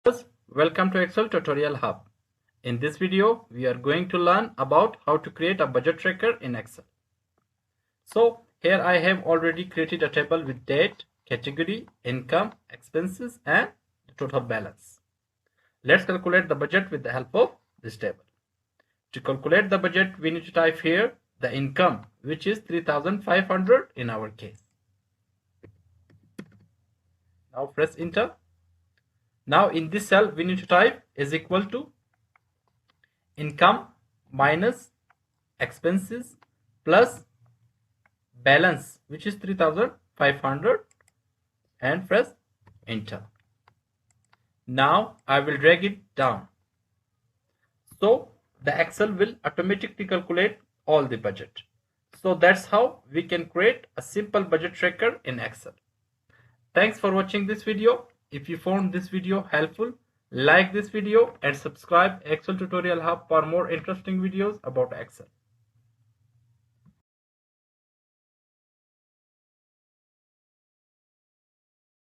Welcome to Excel Tutorial Hub. In this video, we are going to learn about how to create a budget tracker in Excel. So here I have already created a table with date, category, income, expenses and the total balance. Let's calculate the budget with the help of this table. To calculate the budget, we need to type here the income, which is 3,500 in our case. Now press enter. Now in this cell we need to type is equal to income minus expenses plus balance, which is 3,500, and press enter. Now I will drag it down. So the Excel will automatically calculate all the budget. So that's how we can create a simple budget tracker in Excel. Thanks for watching this video. If you found this video helpful, like this video and subscribe Excel Tutorial Hub for more interesting videos about Excel.